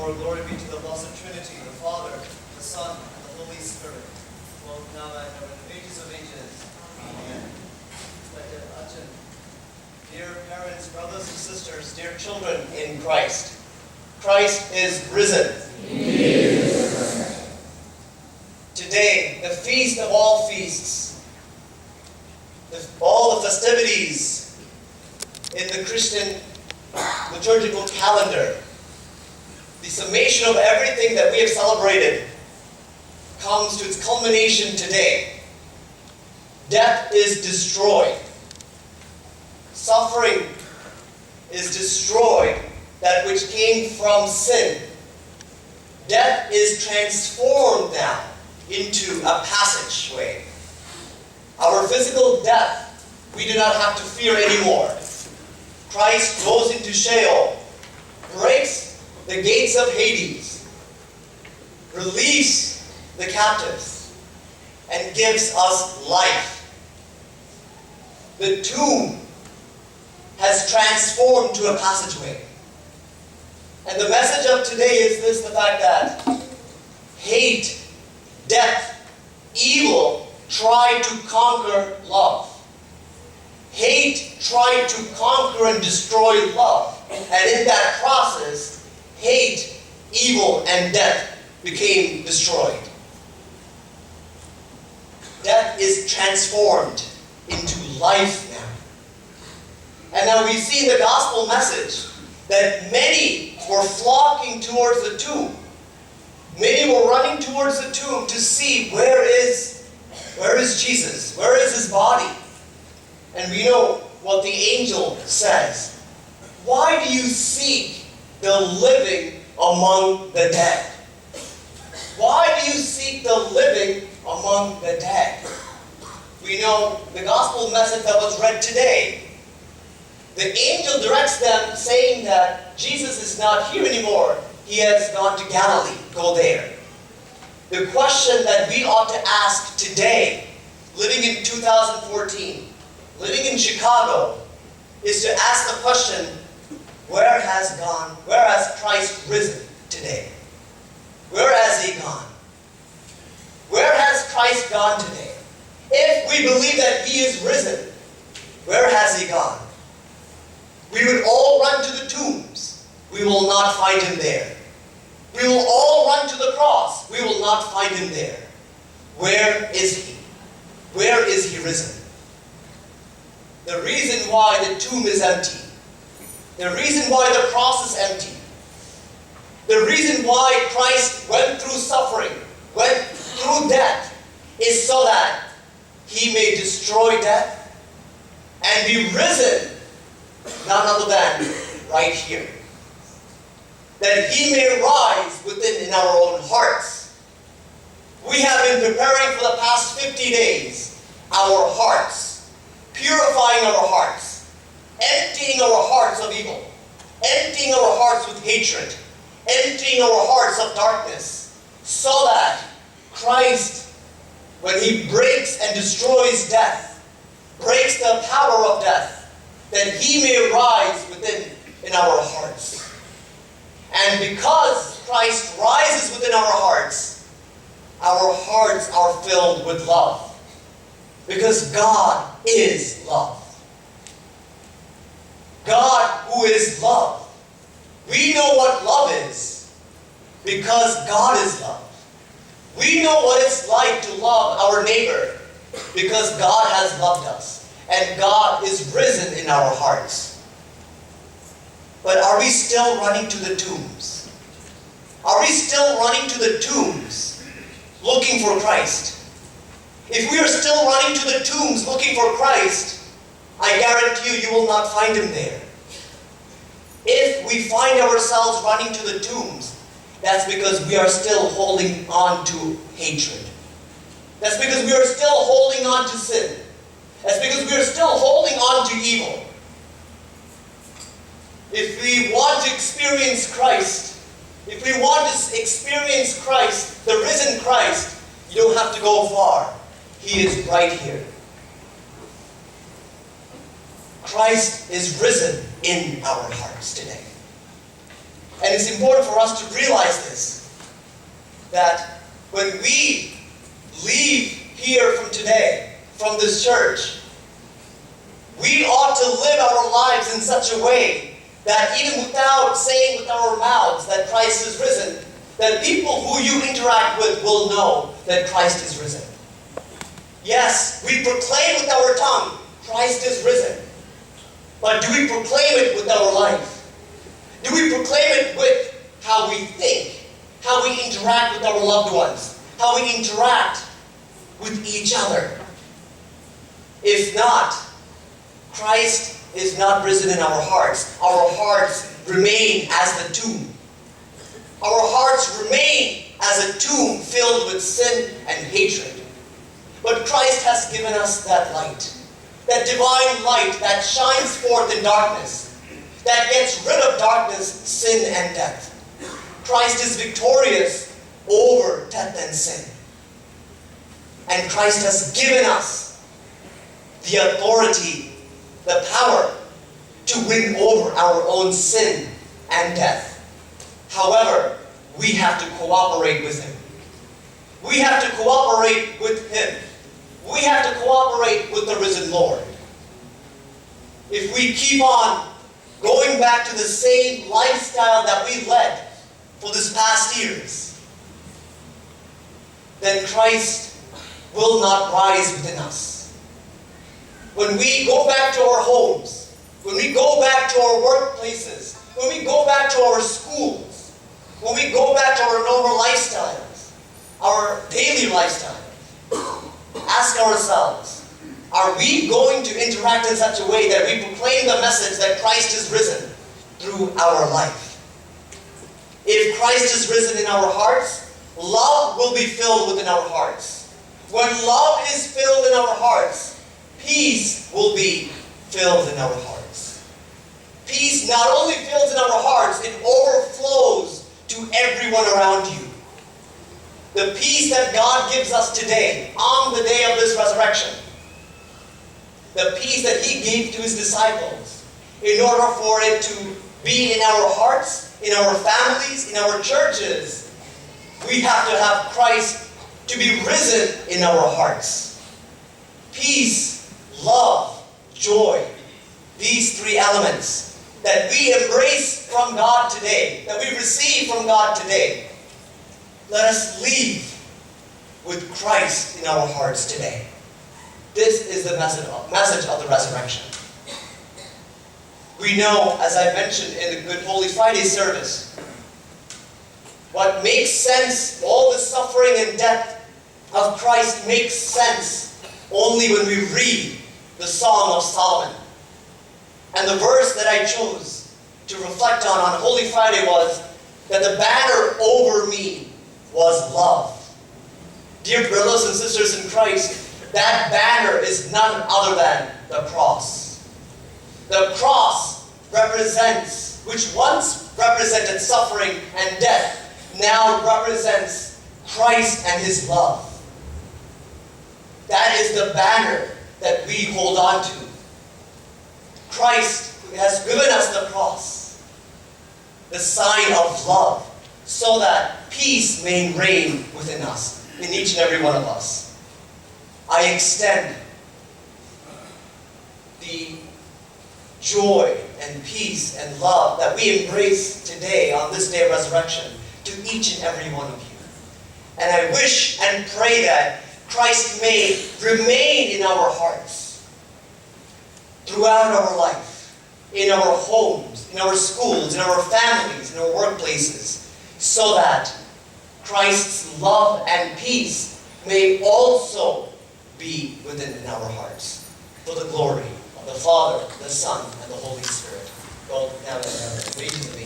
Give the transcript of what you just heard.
evermore. Glory be to the blessed Trinity, the Father, the Son, and the Holy Spirit. Both now and ever, in the ages of ages. Amen. Dear parents, brothers and sisters, dear children in Christ, Christ is risen. He is risen. Today, the feast of all feasts, all the festivities in the Christian liturgical calendar, the summation of everything that we have celebrated comes to its culmination today. Death is destroyed. Suffering is destroyed, that which came from sin. Death is transformed now into a passageway. Our physical death, we do not have to fear anymore. Christ goes into Sheol, breaks the gates of Hades, relieves the captives, and gives us life. The tomb has transformed to a passageway. And the message of today is this, the fact that hate, death, evil tried to conquer love. Hate tried to conquer and destroy love. And in that process, hate, evil, and death became destroyed. Death is transformed into life now. And now we see in the gospel message that many were flocking towards the tomb. Many were running towards the tomb to see where is Jesus? Where is his body? And we know what the angel says. Why do you seek the living among the dead? Why do you seek the living among the dead? We know the gospel message that was read today. The angel directs them saying that Jesus is not here anymore. He has gone to Galilee. Go there. The question that we ought to ask today, living in 2014, living in Chicago, is to ask the question, where has Christ risen today? Where has he gone? Where has Christ gone today? If we believe that he is risen, where has he gone? We would all run to the tombs. We will not find him there. We will all run to the cross. We will not find him there. Where is he? Where is he risen? The reason why the tomb is empty, the reason why the cross is empty, the reason why Christ went through suffering, went through death, is so that he may destroy death and be risen, none other than right here. That he may rise within in our own hearts. We have been preparing for the past 50 days our hearts, purifying our hearts, emptying our hearts of evil, emptying our hearts with hatred, emptying our hearts of darkness, so that Christ, when he breaks and destroys death, breaks the power of death, that he may rise within in our hearts. And because Christ rises within our hearts are filled with love. Because God is love. God who is love. We know what love is because God is love. We know what it's like to love our neighbor because God has loved us. And God is risen in our hearts. But are we still running to the tombs? Are we still running to the tombs looking for Christ? If we are still running to the tombs looking for Christ, I guarantee you, you will not find him there. If we find ourselves running to the tombs, that's because we are still holding on to hatred. That's because we are still holding on to sin. That's because we are still holding on to evil. If we want to experience Christ, if we want to experience Christ, the risen Christ, you don't have to go far. He is right here. Christ is risen in our hearts today. And it's important for us to realize this, that when we leave here from today, from this church, we ought to live our lives in such a way that even without saying with our mouths that Christ is risen, that people who you interact with will know that Christ is risen. Yes, we proclaim with our tongue, Christ is risen. But do we proclaim it with our life? Do we proclaim it with how we think, how we interact with our loved ones, how we interact with each other? If not, Christ is not risen in our hearts. Our hearts remain as the tomb. Our hearts remain as a tomb filled with sin and hatred. But Christ has given us that light, that divine light that shines forth in darkness, that gets rid of darkness, sin, and death. Christ is victorious over death and sin. And Christ has given us the authority, the power to win over our own sin and death. However, we have to cooperate with Him. We have to cooperate with Him. We have to cooperate with the risen Lord. If we keep on going back to the same lifestyle that we led for this past years, then Christ will not rise within us. When we go back to our homes, when we go back to our workplaces, when we go back to our schools, when we go back to our normal lifestyles, our daily lifestyle, ask ourselves, are we going to interact in such a way that we proclaim the message that Christ is risen through our life? If Christ is risen in our hearts, love will be filled within our hearts. When love is filled in our hearts, peace will be filled in our hearts. Peace not only fills in our hearts, it overflows to everyone around you. The peace that God gives us today, on the day of this resurrection, the peace that He gave to His disciples, in order for it to be in our hearts, in our families, in our churches, we have to have Christ to be risen in our hearts. Peace, love, joy, these three elements that we embrace from God today, that we receive from God today, let us leave with Christ in our hearts today. This is the message of the resurrection. We know, as I mentioned in the Good Holy Friday service, what makes sense, all the suffering and death of Christ makes sense only when we read the Song of Solomon. And the verse that I chose to reflect on Holy Friday was that the banner over me was love. Dear brothers and sisters in Christ, that banner is none other than the cross. The cross represents, which once represented suffering and death, now represents Christ and His love. That is the banner that we hold on to. Christ has given us the cross, the sign of love, so that peace may reign within us, in each and every one of us. I extend the joy and peace and love that we embrace today on this day of resurrection to each and every one of you. And I wish and pray that Christ may remain in our hearts throughout our life, in our homes, in our schools, in our families, in our workplaces, so that Christ's love and peace may also be within our hearts, for the glory of the Father, the Son, and the Holy Spirit. God, now and ever.